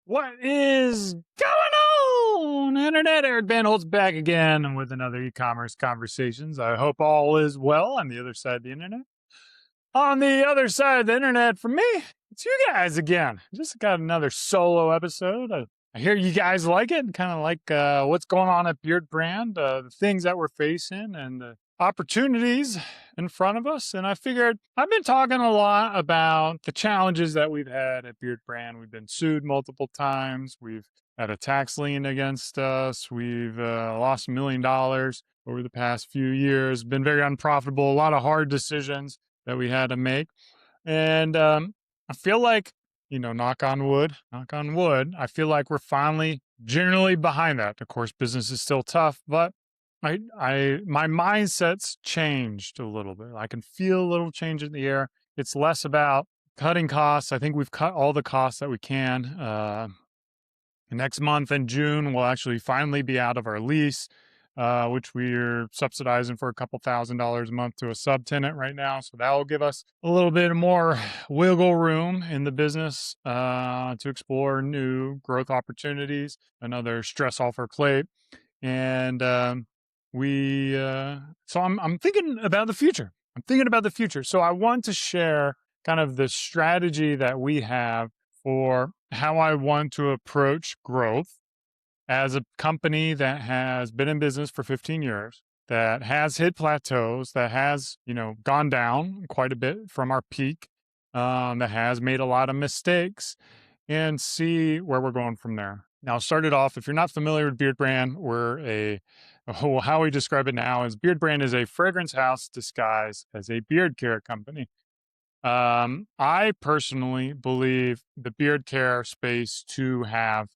What is going on, Internet? Eric Bandholz back again with another e-commerce conversations. I hope all is well on the other side of the internet. On the other side of the internet, for me, it's you guys again. Just got another solo episode. I hear you guys like it, and kind of like what's going on at Beardbrand, the things that we're facing, and the opportunities in front of us. And I figured I've been talking a lot about the challenges that we've had at Beardbrand. We've been sued multiple times. We've had a tax lien against us. We've lost $1 million over the past few years. Been very unprofitable. A lot of hard decisions that we had to make. And I feel like, knock on wood, I feel like we're finally generally behind that. Of course, business is still tough, but my mindset's changed a little bit. I can feel a little change in the air. It's less about cutting costs. I think we've cut all the costs that we can. Next month in June, we'll actually finally be out of our lease, which we're subsidizing for a couple $1,000s a month to a subtenant right now. So that will give us a little bit more wiggle room in the business to explore new growth opportunities, another stress off our plate. And so I'm thinking about the future. So I want to share kind of the strategy that we have for how I want to approach growth as a company that has been in business for 15 years, that has hit plateaus, that has, gone down quite a bit from our peak, that has made a lot of mistakes, and see where we're going from there. Now, start it off. If you're not familiar with Beardbrand, how we describe it now is Beardbrand is a fragrance house disguised as a beard care company. I personally believe the beard care space to have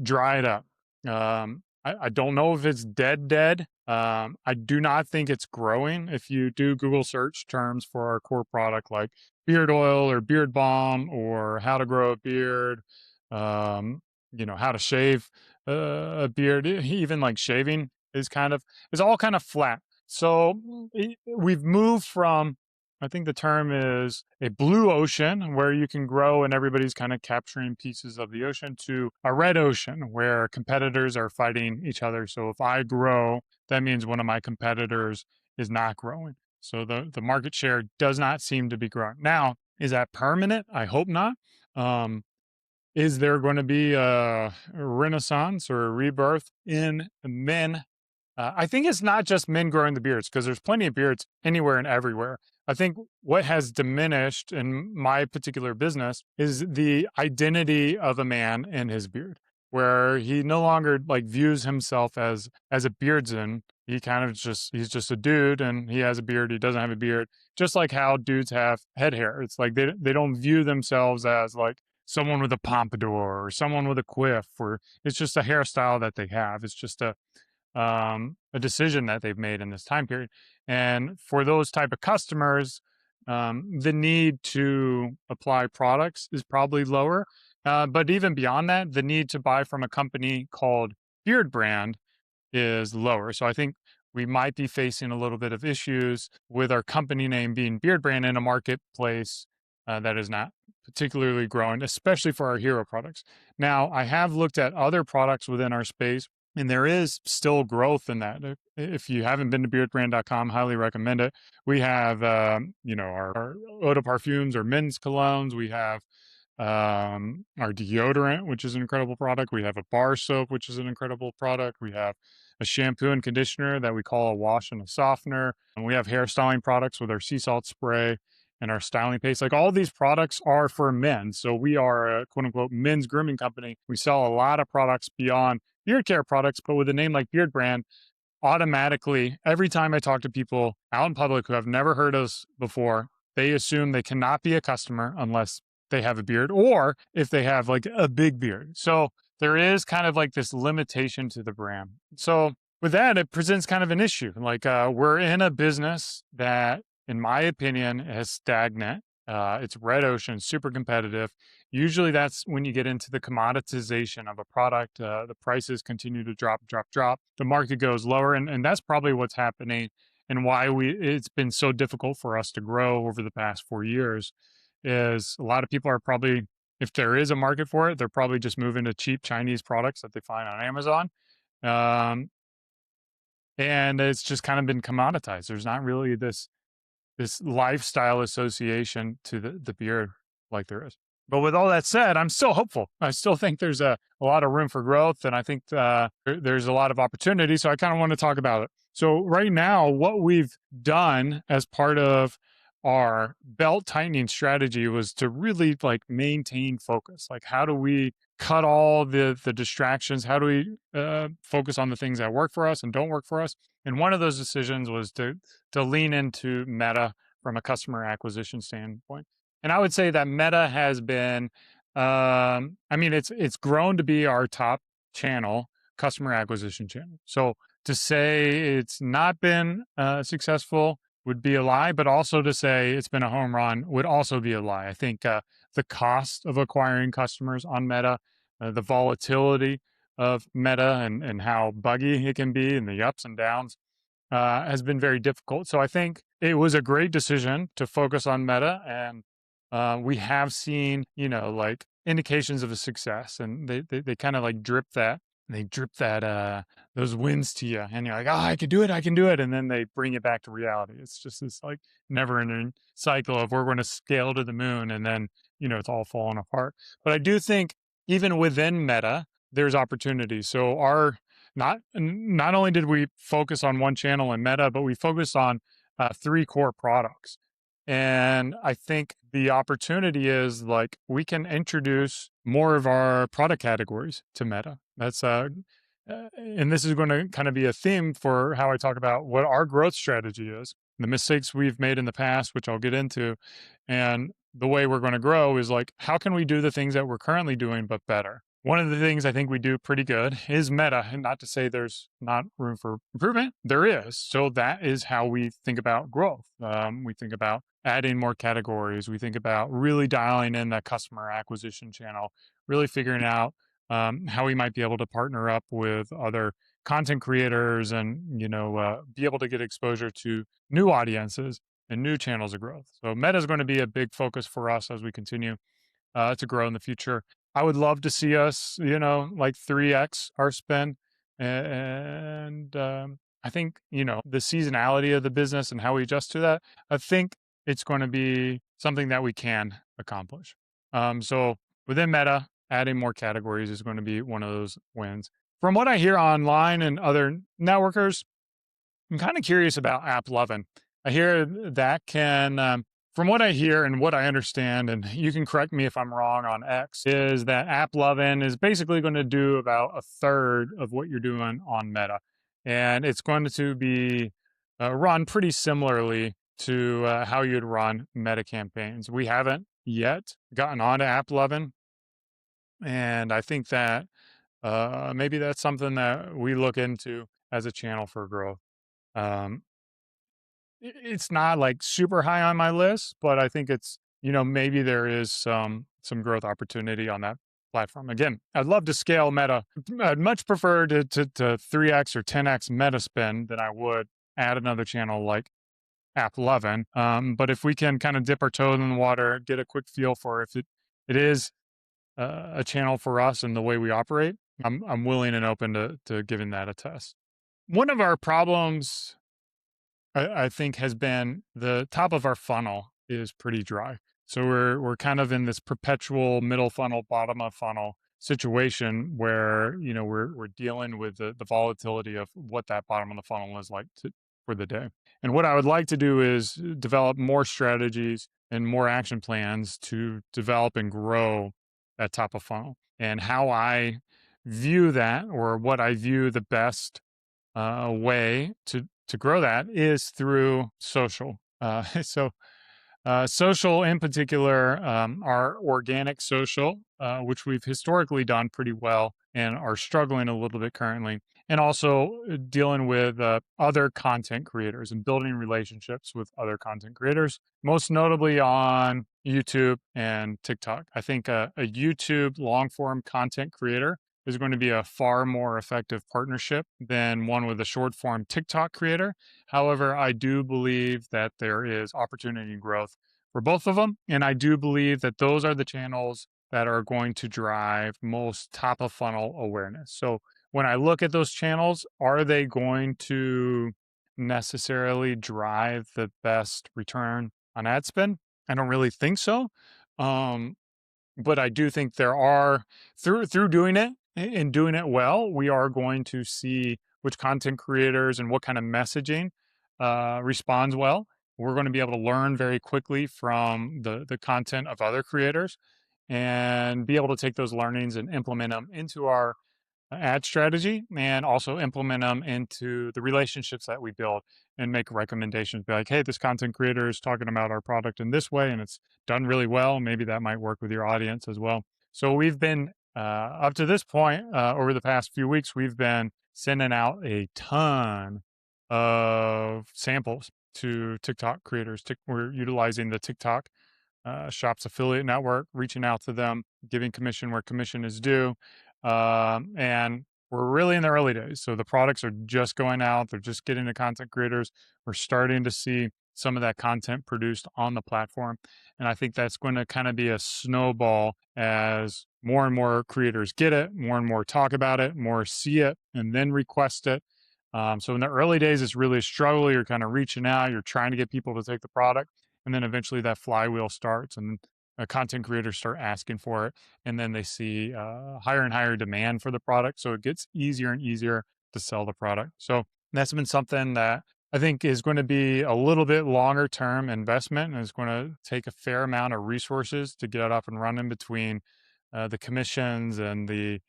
dried up. I don't know if it's dead. I do not think it's growing. If you do Google search terms for our core product like beard oil or beard balm or how to grow a beard, how to shave a beard, even like shaving is all kind of flat. So we've moved from, I think the term is a blue ocean where you can grow and everybody's kind of capturing pieces of the ocean, to a red ocean where competitors are fighting each other. So if I grow, that means one of my competitors is not growing. So the market share does not seem to be growing. Now, is that permanent? I hope not. Is there going to be a renaissance or a rebirth in men? I think it's not just men growing the beards, because there's plenty of beards anywhere and everywhere. I think what has diminished in my particular business is the identity of a man and his beard, where he no longer views himself as a beardsman. He kind of he's just a dude and he has a beard. He doesn't have a beard. Just like how dudes have head hair. It's like they don't view themselves as like someone with a pompadour or someone with a quiff, or it's just a hairstyle that they have. It's just a decision that they've made in this time period. And for those type of customers, the need to apply products is probably lower. But even beyond that, the need to buy from a company called Beardbrand is lower. So I think we might be facing a little bit of issues with our company name being Beardbrand in a marketplace that is not particularly growing, especially for our hero products. Now, I have looked at other products within our space, and there is still growth in that. If you haven't been to beardbrand.com, highly recommend it. We have, our eau de parfums or men's colognes. We have our deodorant, which is an incredible product. We have a bar soap, which is an incredible product. We have a shampoo and conditioner that we call a wash and a softener. And we have hairstyling products with our sea salt spray and our styling paste. Like, all these products are for men. So we are a quote unquote men's grooming company. We sell a lot of products beyond beard care products, but with a name like Beardbrand, automatically, every time I talk to people out in public who have never heard us before, they assume they cannot be a customer unless they have a beard, or if they have like a big beard. So there is kind of like this limitation to the brand. So with that, it presents kind of an issue. We're in a business that, in my opinion, is stagnant. It's red ocean, super competitive. Usually that's when you get into the commoditization of a product. The prices continue to drop. The market goes lower. And that's probably what's happening, and why it's been so difficult for us to grow over the past 4 years, is a lot of people are probably if there is a market for it, they're probably just moving to cheap Chinese products that they find on Amazon. Um, and it's just kind of been commoditized. There's not really this lifestyle association to the beard like there is. But with all that said, I'm still hopeful. I still think there's a lot of room for growth, and I think there's a lot of opportunity. So I kind of want to talk about it. So right now, what we've done as part of our belt tightening strategy was to really like maintain focus. Like, how do we cut all the distractions? How do we focus on the things that work for us and don't work for us? And one of those decisions was to lean into Meta from a customer acquisition standpoint. And I would say that Meta has been, I mean, it's grown to be our top channel, customer acquisition channel. So to say it's not been successful would be a lie, but also to say it's been a home run would also be a lie. I think the cost of acquiring customers on Meta, the volatility of Meta and how buggy it can be and the ups and downs has been very difficult. So I think it was a great decision to focus on Meta, and we have seen, like indications of a success, and they kind of like drip that. They drip that those wins to you, and you're like, "Oh, I can do it! I can do it!" And then they bring it back to reality. It's just this like never-ending cycle of we're going to scale to the moon, and then it's all falling apart. But I do think even within Meta, there's opportunity. So not only did we focus on one channel in Meta, but we focused on three core products. And I think the opportunity is like we can introduce more of our product categories to Meta. And this is going to kind of be a theme for how I talk about what our growth strategy is, the mistakes we've made in the past, which I'll get into, and the way we're going to grow is like, how can we do the things that we're currently doing, but better? One of the things I think we do pretty good is Meta, and not to say there's not room for improvement, there is. So that is how we think about growth. We think about adding more categories. We think about really dialing in that customer acquisition channel, really figuring out how we might be able to partner up with other content creators and be able to get exposure to new audiences and new channels of growth. So Meta is going to be a big focus for us as we continue to grow in the future. I would love to see us, like 3x our spend. And I think, the seasonality of the business and how we adjust to that, I think it's going to be something that we can accomplish. So within Meta, adding more categories is going to be one of those wins. From what I hear online and other networkers, I'm kind of curious about AppLovin. I hear that from what I hear and what I understand, and you can correct me if I'm wrong on X, is that AppLovin is basically going to do about a third of what you're doing on Meta. And it's going to be run pretty similarly to how you'd run Meta campaigns. We haven't yet gotten onto AppLovin, and I think that maybe that's something that we look into as a channel for growth. Um, it's not like super high on my list, but I think it's, maybe there is some growth opportunity on that platform. Again, I'd love to scale Meta. I'd much prefer to 3x or 10x Meta spend than I would add another channel like AppLovin. But if we can kind of dip our toe in the water, get a quick feel for if it is a channel for us and the way we operate, I'm willing and open to giving that a test. One of our problems I think has been the top of our funnel is pretty dry. So we're kind of in this perpetual middle funnel, bottom of funnel situation where we're dealing with the volatility of what that bottom of the funnel is like for the day. And what I would like to do is develop more strategies and more action plans to develop and grow that top of funnel. And how I view that, or what I view the best way to grow that is through social. Social in particular, our organic social, which we've historically done pretty well and are struggling a little bit currently, and also dealing with other content creators and building relationships with other content creators, most notably on YouTube and TikTok. I think a YouTube long form content creator is going to be a far more effective partnership than one with a short form TikTok creator. However, I do believe that there is opportunity and growth for both of them. And I do believe that those are the channels that are going to drive most top of funnel awareness. So when I look at those channels, are they going to necessarily drive the best return on ad spend? I don't really think so. Um, but I do think there are, through doing it and doing it well, we are going to see which content creators and what kind of messaging responds well. We're going to be able to learn very quickly from the content of other creators and be able to take those learnings and implement them into our ad strategy, and also implement them into the relationships that we build and make recommendations. Be like, hey, this content creator is talking about our product in this way and it's done really well. Maybe that might work with your audience as well. So we've been, up to this point, over the past few weeks, we've been sending out a ton of samples to TikTok creators. We're utilizing the TikTok Shop's affiliate network, reaching out to them, giving commission where commission is due. And we're really in the early days. So the products are just going out, they're just getting to content creators. We're starting to see some of that content produced on the platform. And I think that's going to kind of be a snowball as more and more creators get it, more and more talk about it, more see it, and then request it. So in the early days, it's really a struggle. You're kind of reaching out, you're trying to get people to take the product. And then eventually that flywheel starts and content creators start asking for it. And then they see higher and higher demand for the product. So it gets easier and easier to sell the product. So that's been something that I think is going to be a little bit longer term investment, and it's going to take a fair amount of resources to get it up and running between the commissions and the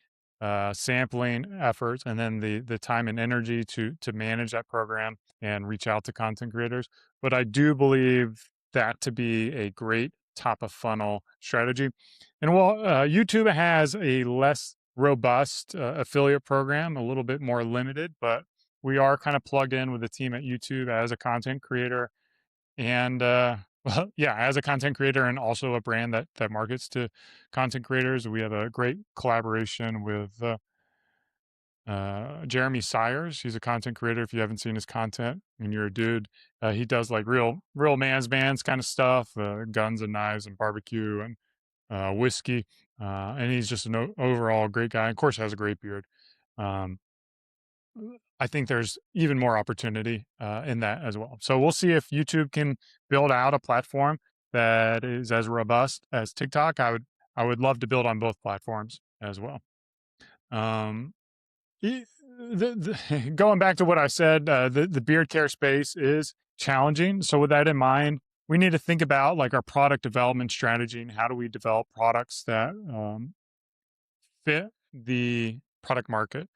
sampling efforts, and then the time and energy to manage that program and reach out to content creators. But I do believe that to be a great top of funnel strategy. And while YouTube has a less robust affiliate program, a little bit more limited, but we are kind of plugged in with the team at YouTube as a content creator, and well, yeah, as a content creator and also a brand that markets to content creators. We have a great collaboration with Jeremy Sires. He's a content creator. If you haven't seen his content and you're a dude, he does like real man's bands kind of stuff, guns and knives and barbecue and whiskey. And he's just an overall great guy. Of course, has a great beard. Um, I think there's even more opportunity in that as well. So we'll see if YouTube can build out a platform that is as robust as TikTok. I would love to build on both platforms as well. Um, Going back to what I said, the beard care space is challenging. So with that in mind, we need to think about like our product development strategy and how do we develop products that fit the product market.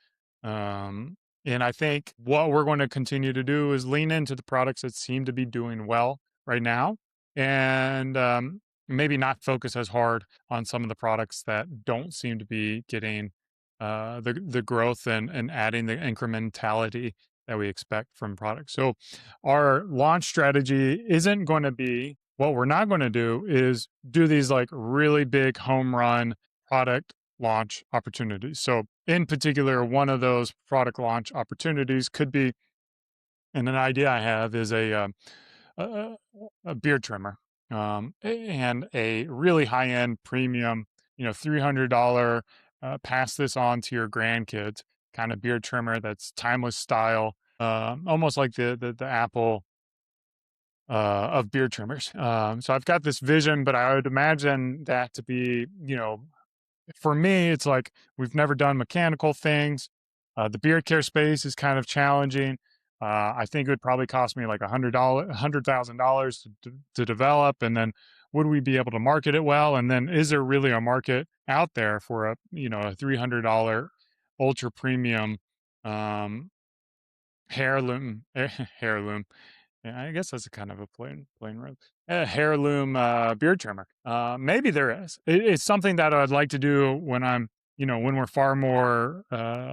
And I think what we're going to continue to do is lean into the products that seem to be doing well right now, and maybe not focus as hard on some of the products that don't seem to be getting the growth and adding the incrementality that we expect from products. So our launch strategy isn't going to be, what we're not going to do is do these like really big home run product launch opportunities. So in particular, one of those product launch opportunities could be, and an idea I have is a, a beard trimmer, and a really high end premium, $300, pass this on to your grandkids kind of beard trimmer that's timeless style, almost like the Apple of beard trimmers. So I've got this vision, but I would imagine that to be, for me, it's like we've never done mechanical things. The beard care space is kind of challenging. I think it would probably cost me like $100,000 to develop, and then would we be able to market it well? And then is there really a market out there for a $300 ultra premium heirloom heirloom? Yeah, I guess that's a kind of a plain road. A heirloom beard trimmer. Maybe there is. It's something that I'd like to do when when we're far more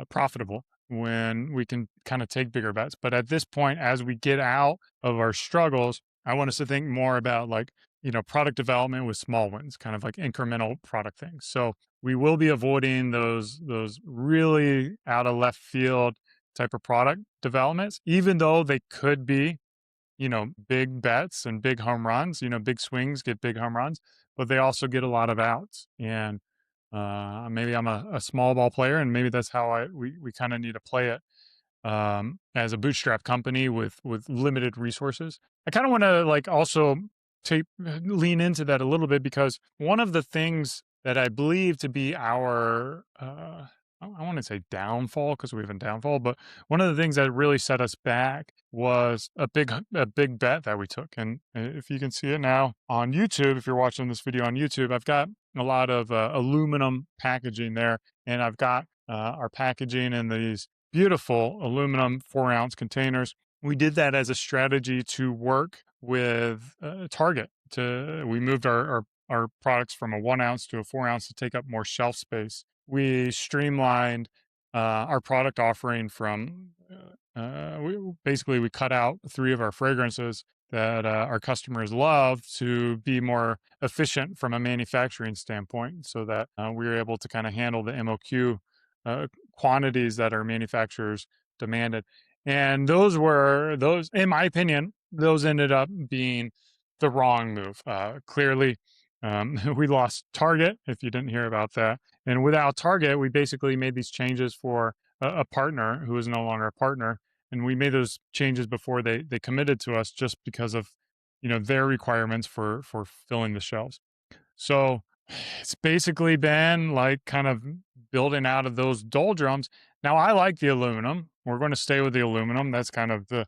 profitable, when we can kind of take bigger bets. But at this point, as we get out of our struggles, I want us to think more about like, product development with small wins, kind of like incremental product things. So we will be avoiding those really out of left field type of product developments, even though they could be big bets and big home runs, big swings get big home runs, but they also get a lot of outs. And Maybe I'm a small ball player, and maybe that's how we kind of need to play it as a bootstrap company with limited resources. I kind of want to like also take lean into that a little bit because one of the things that I believe to be our I want to say downfall because we have a downfall, but one of the things that really set us back was a big bet that we took. And if you can see it now on YouTube, if you're watching this video on YouTube, I've got a lot of aluminum packaging there, and I've got our packaging in these beautiful aluminum 4-ounce containers. We did that as a strategy to work with Target. We moved our products from a 1-ounce to a 4-ounce to take up more shelf space. We streamlined our product offering from we cut out 3 of our fragrances that our customers love to be more efficient from a manufacturing standpoint, so that we were able to kind of handle the MOQ quantities that our manufacturers demanded. And those, in my opinion, those ended up being the wrong move. Clearly, we lost Target, if you didn't hear about that. And without Target, we basically made these changes for a partner who is no longer a partner. And we made those changes before they committed to us just because of their requirements for filling the shelves. So it's basically been like kind of building out of those doldrums. Now I like the aluminum. We're going to stay with the aluminum. That's kind of the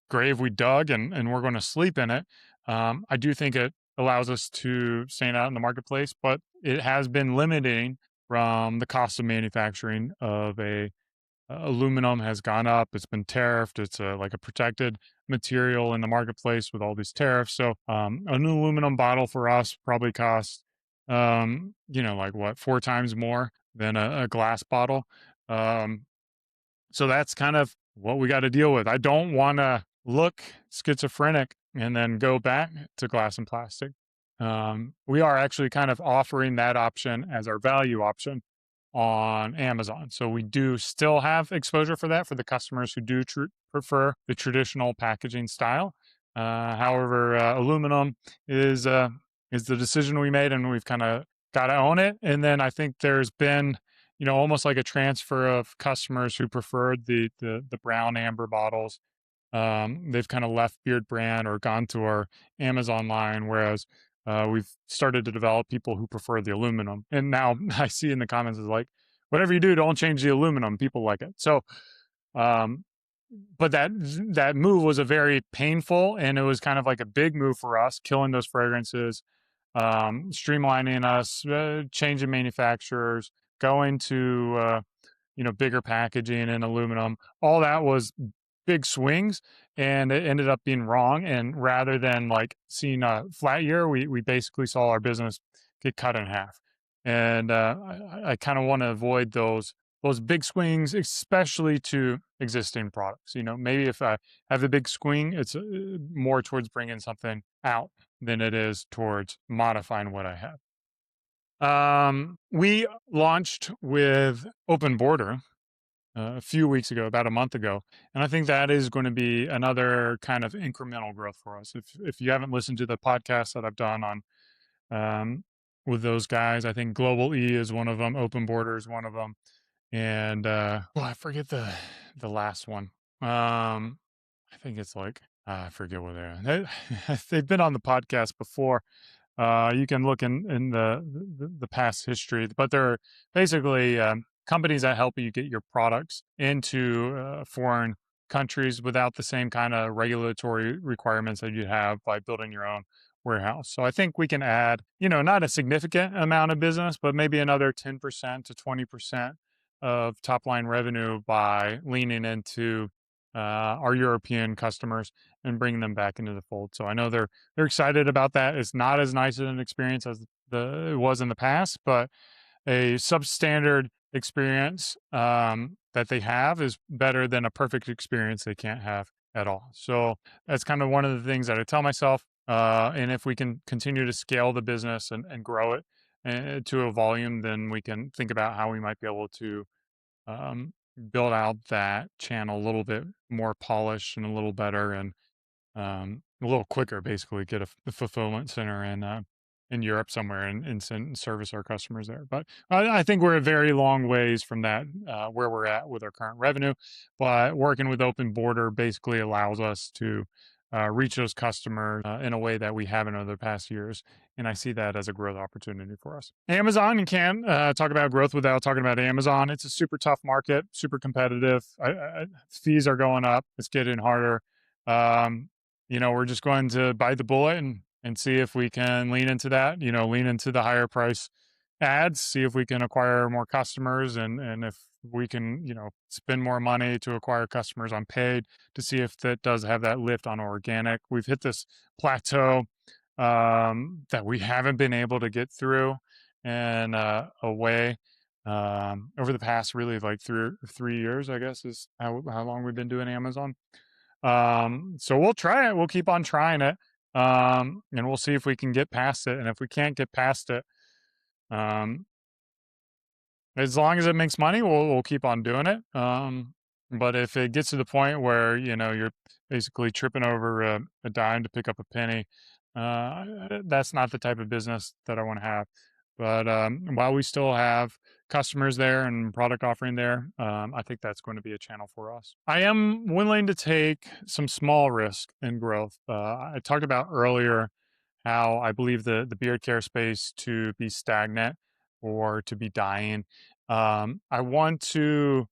grave we dug, and we're going to sleep in it. I do think it allows us to stand out in the marketplace, but it has been limiting from the cost of manufacturing of aluminum has gone up. It's been tariffed. It's like a protected material in the marketplace with all these tariffs. So an aluminum bottle for us probably costs, like what, 4 times more than a glass bottle. Um, so that's kind of what we got to deal with. I don't want to look schizophrenic and then go back to glass and plastic. We are actually kind of offering that option as our value option on Amazon. So we do still have exposure for that for the customers who do prefer the traditional packaging style. However, aluminum is the decision we made, and we've kind of got to own it. And then I think there's been, almost like a transfer of customers who preferred the brown amber bottles. They've kind of left Beardbrand or gone to our Amazon line, whereas we've started to develop people who prefer the aluminum. And now I see in the comments is like, whatever you do, don't change the aluminum. People like it. So, um, but that move was a very painful, and it was kind of like a big move for us, killing those fragrances, streamlining us, changing manufacturers, going to bigger packaging and aluminum. All that was big swings, and it ended up being wrong. And rather than like seeing a flat year, we basically saw our business get cut in half. And I kind of want to avoid those big swings, especially to existing products. Maybe if I have a big swing, it's more towards bringing something out than it is towards modifying what I have. We launched with Open Border a few weeks ago, about a month ago, and I think that is going to be another kind of incremental growth for us. If you haven't listened to the podcast that I've done on um, with those guys, I think Global E is one of them, Open Border is one of them, and I forget the last one. I think it's like I forget what they've been on the podcast before. You can look in the past history, but they're basically companies that help you get your products into foreign countries without the same kind of regulatory requirements that you have by building your own warehouse. So I think we can add, not a significant amount of business, but maybe another 10% to 20% of top line revenue by leaning into our European customers and bringing them back into the fold. So I know they're excited about that. It's not as nice an experience as it was in the past, but a substandard experience that they have is better than a perfect experience they can't have at all. So that's kind of one of the things that I tell myself. And if we can continue to scale the business and grow it to a volume, then we can think about how we might be able to build out that channel a little bit more polished and a little better, and a little quicker, basically get a fulfillment center in Europe somewhere and service our customers there. But I think we're a very long ways from that, where we're at with our current revenue. But working with open border basically allows us to reach those customers in a way that we haven't over the past years. And I see that as a growth opportunity for us. Amazon, you can't talk about growth without talking about Amazon. It's a super tough market, super competitive. Fees are going up. It's getting harder. We're just going to bite the bullet and see if we can lean into that, lean into the higher price ads, see if we can acquire more customers, and if we can, spend more money to acquire customers on paid, to see if that does have that lift on organic. We've hit this plateau that we haven't been able to get through and away over the past really like 3 years, I guess, is how long we've been doing Amazon. So we'll try it. We'll keep on trying it. And we'll see if we can get past it. And if we can't get past it, as long as it makes money, we'll keep on doing it. But if it gets to the point where you're basically tripping over a dime to pick up a penny, that's not the type of business that I want to have. But while we still have customers there and product offering there, I think that's going to be a channel for us. I am willing to take some small risk in growth. I talked about earlier how I believe the beard care space to be stagnant or to be dying. I want to,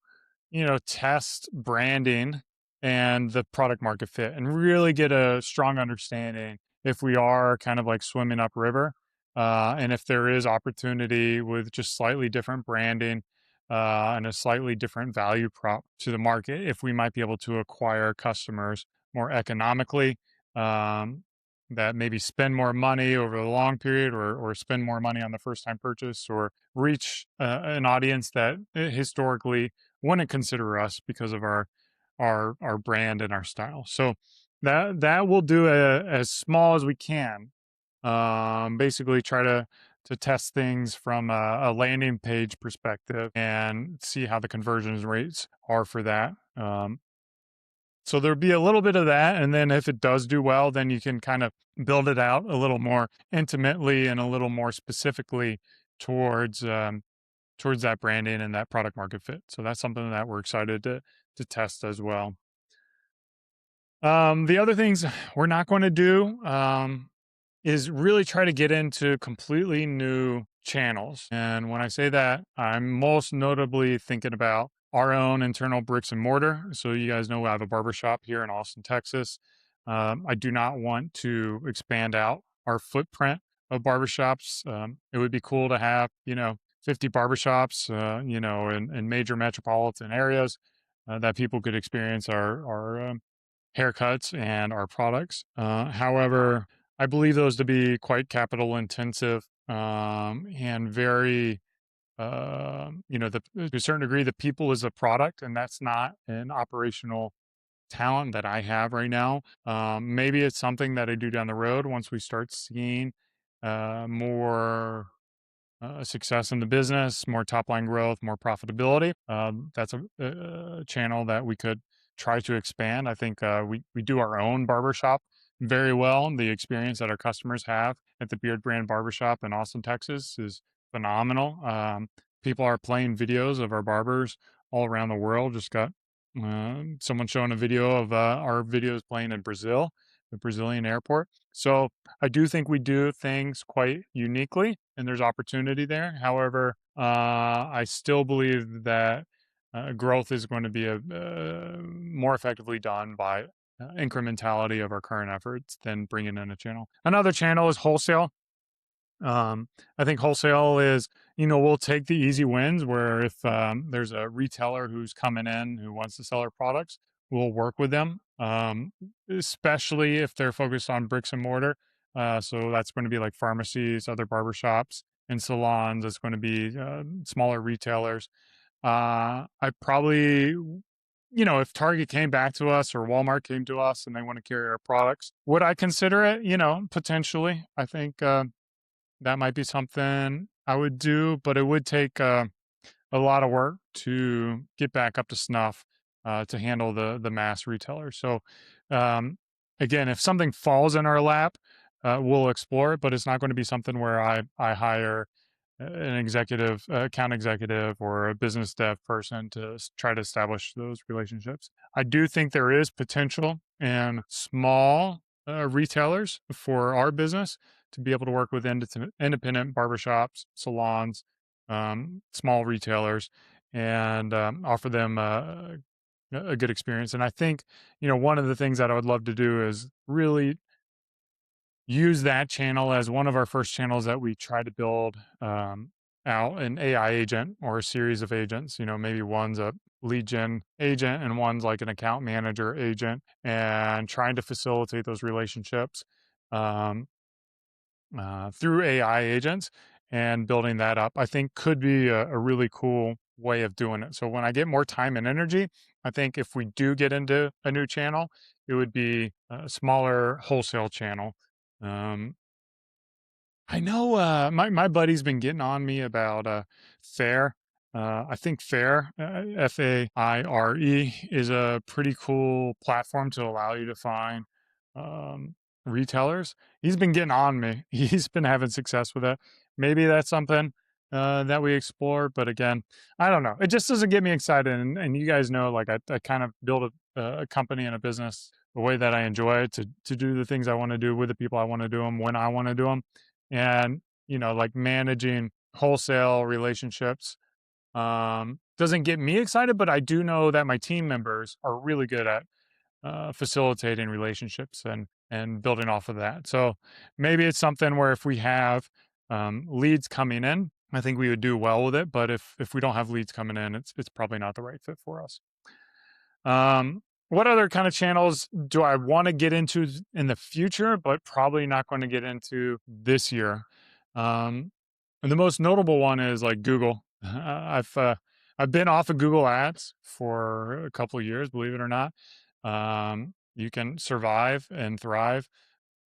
test branding and the product market fit and really get a strong understanding if we are kind of like swimming upriver, and if there is opportunity with just slightly different branding and a slightly different value prop to the market, if we might be able to acquire customers more economically, that maybe spend more money over the long period, or spend more money on the first time purchase, or reach an audience that historically wouldn't consider us because of our brand and our style. So that we'll do as small as we can. Basically try to test things from a landing page perspective and see how the conversion rates are for that. So there'll be a little bit of that. And then if it does do well, then you can kind of build it out a little more intimately and a little more specifically towards that branding and that product market fit. So that's something that we're excited to test as well. The other things we're not going to do is really try to get into completely new channels. And when I say that, I'm most notably thinking about our own internal bricks and mortar. So you guys know I have a barbershop here in Austin, Texas. I do not want to expand out our footprint of barbershops. It would be cool to have, 50 barbershops, in major metropolitan areas that people could experience our haircuts and our products. However, I believe those to be quite capital intensive and very, to a certain degree, the people is a product, and that's not an operational talent that I have right now. Maybe it's something that I do down the road once we start seeing more success in the business, more top line growth, more profitability. That's a channel that we could try to expand. I think we do our own barbershop very well. The experience that our customers have at the Beardbrand barbershop in Austin, Texas is phenomenal. People are playing videos of our barbers all around the world. Just got someone showing a video of our videos playing in Brazil, the Brazilian airport. So I do think we do things quite uniquely, and there's opportunity there. However, I still believe that growth is going to be more effectively done by incrementality of our current efforts than bringing in a channel. Another channel is wholesale. I think wholesale is, we'll take the easy wins where if there's a retailer who's coming in who wants to sell our products, we'll work with them, especially if they're focused on bricks and mortar. So that's going to be like pharmacies, other barbershops, and salons. It's going to be smaller retailers. I probably, if Target came back to us or Walmart came to us and they want to carry our products, would I consider it? Potentially. I think that might be something I would do, but it would take a lot of work to get back up to snuff to handle the mass retailer. So again, if something falls in our lap, we'll explore it, but it's not going to be something where I hire an executive, account executive, or a business dev person to try to establish those relationships. I do think there is potential in small retailers for our business to be able to work with independent barbershops, salons, small retailers, and offer them a good experience. And I think, one of the things that I would love to do is really use that channel as one of our first channels that we try to build out an AI agent or a series of agents. Maybe one's a lead gen agent and one's like an account manager agent, and trying to facilitate those relationships um, through AI agents and building that up, I think could be a really cool way of doing it. So when I get more time and energy, I think if we do get into a new channel, it would be a smaller wholesale channel. um, I know my buddy's been getting on me about Fair. I think Fair, Faire, is a pretty cool platform to allow you to find um, retailers. He's been getting on me. He's been having success with it. Maybe that's something that we explore. But again, I don't know. It just doesn't get me excited. And you guys know, like I kind of build a company and a business the way that I enjoy it, to do the things I want to do with the people I want to do them when I want to do them. And like managing wholesale relationships doesn't get me excited, but I do know that my team members are really good at facilitating relationships and building off of that. So maybe it's something where if we have leads coming in, I think we would do well with it. But if we don't have leads coming in, it's probably not the right fit for us. What other kind of channels do I want to get into in the future, but probably not going to get into this year? And the most notable one is like Google. I've been off of Google Ads for a couple of years, believe it or not. You can survive and thrive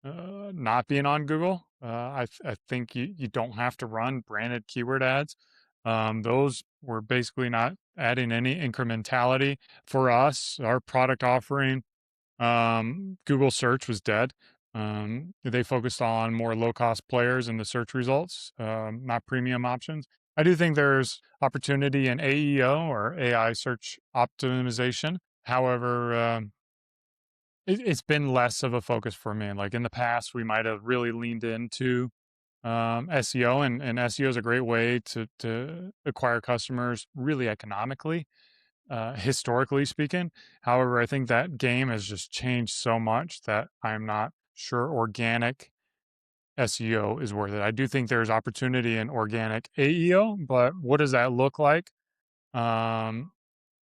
not being on Google. I think you don't have to run branded keyword ads. Those were basically not adding any incrementality for us. Our product offering, Google search was dead. They focused on more low cost players in the search results, not premium options. I do think there's opportunity in AEO or AI search optimization. However, it's been less of a focus for me. Like in the past, we might have really leaned into SEO, and SEO is a great way to acquire customers really economically, historically speaking. However, I think that game has just changed so much that I'm not sure organic SEO is worth it. I do think there's opportunity in organic AEO, but what does that look like? Um,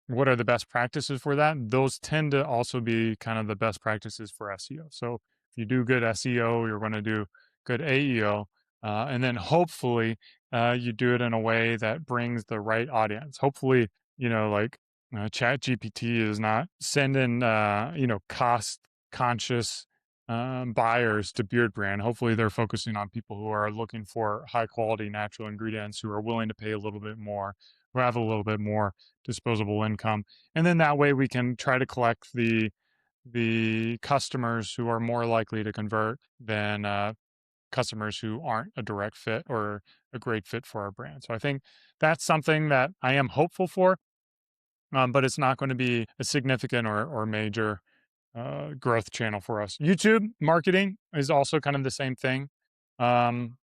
what are the best practices for that? Those tend to also be kind of the best practices for SEO. So if you do good SEO, you're going to do good AEO. And then hopefully you do it in a way that brings the right audience. Hopefully, like Chat GPT is not sending, cost conscious buyers to Beardbrand. Hopefully they're focusing on people who are looking for high quality natural ingredients, who are willing to pay a little bit more, who have a little bit more disposable income. And then that way we can try to collect the customers who are more likely to convert than customers who aren't a direct fit or a great fit for our brand. So I think that's something that I am hopeful for, but it's not going to be a significant or major growth channel for us. YouTube marketing is also kind of the same thing. Um,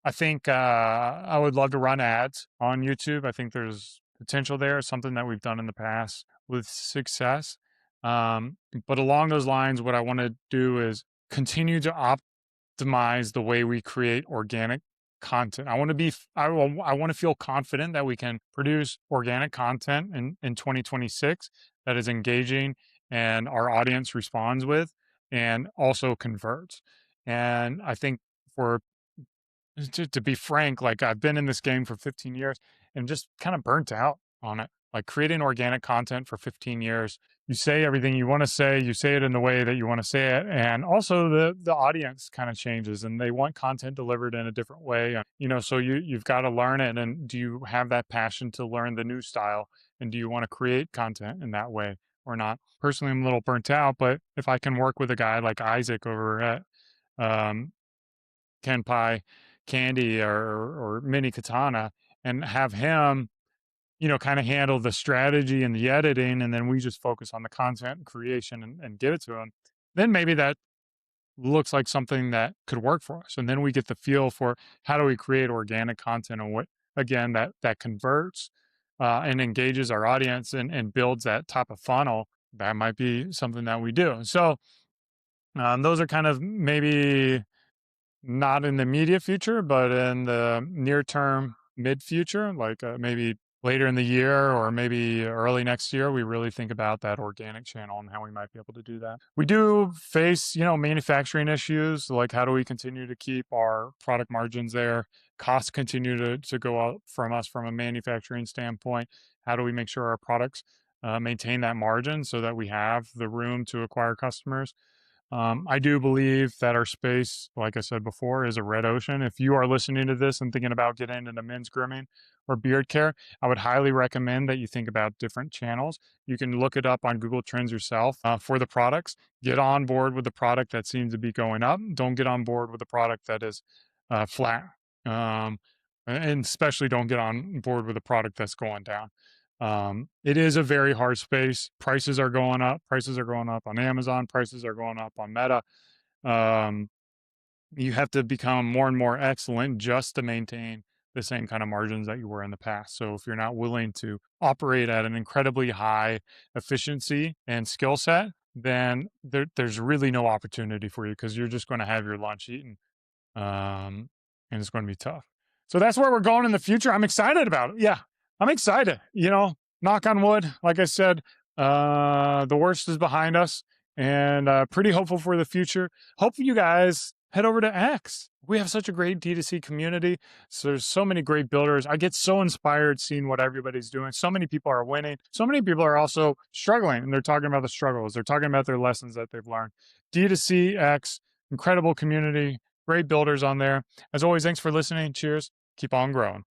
I think I would love to run ads on YouTube. I think there's potential there, something that we've done in the past with success. Um, but along those lines, what I want to do is continue to optimize the way we create organic content. I want to feel confident that we can produce organic content in 2026 that is engaging and our audience responds with and also converts. And I think for to be frank, like I've been in this game for 15 years and just kind of burnt out on it. Like creating organic content for 15 years, you say everything you want to say, you say it in the way that you want to say it, and also the audience kind of changes and they want content delivered in a different way. So you've got to learn it. And do you have that passion to learn the new style? And do you want to create content in that way or not? Personally, I'm a little burnt out, but if I can work with a guy like Isaac over at um, Kenpai Candy or Mini Katana, and have him, kind of handle the strategy and the editing, and then we just focus on the content creation and get it to him. Then maybe that looks like something that could work for us, and then we get the feel for how do we create organic content, and what, again, that converts and engages our audience and builds that top of funnel. That might be something that we do. So those are kind of maybe not in the immediate future, but in the near term, mid future, like maybe later in the year or maybe early next year, we really think about that organic channel and how we might be able to do that. We do face, manufacturing issues, like how do we continue to keep our product margins there? Costs continue to go up from us from a manufacturing standpoint. How do we make sure our products maintain that margin so that we have the room to acquire customers? I do believe that our space, like I said before, is a red ocean. If you are listening to this and thinking about getting into men's grooming or beard care, I would highly recommend that you think about different channels. You can look it up on Google Trends yourself for the products. Get on board with the product that seems to be going up. Don't get on board with the product that is flat. And especially don't get on board with a product that's going down. It is a very hard space. Prices are going up. Prices are going up on Amazon. Prices are going up on Meta. Um, you have to become more and more excellent just to maintain the same kind of margins that you were in the past. So if you're not willing to operate at an incredibly high efficiency and skill set, then there's really no opportunity for you because you're just going to have your lunch eaten, and it's going to be tough. So that's where we're going in the future. I'm excited about it. Yeah, I'm excited. Knock on wood. Like I said, the worst is behind us, and pretty hopeful for the future. Hope you guys head over to X. We have such a great D2C community. So there's so many great builders. I get so inspired seeing what everybody's doing. So many people are winning. So many people are also struggling, and they're talking about the struggles. They're talking about their lessons that they've learned. D2C X, incredible community, great builders on there. As always, thanks for listening. Cheers. Keep on growing.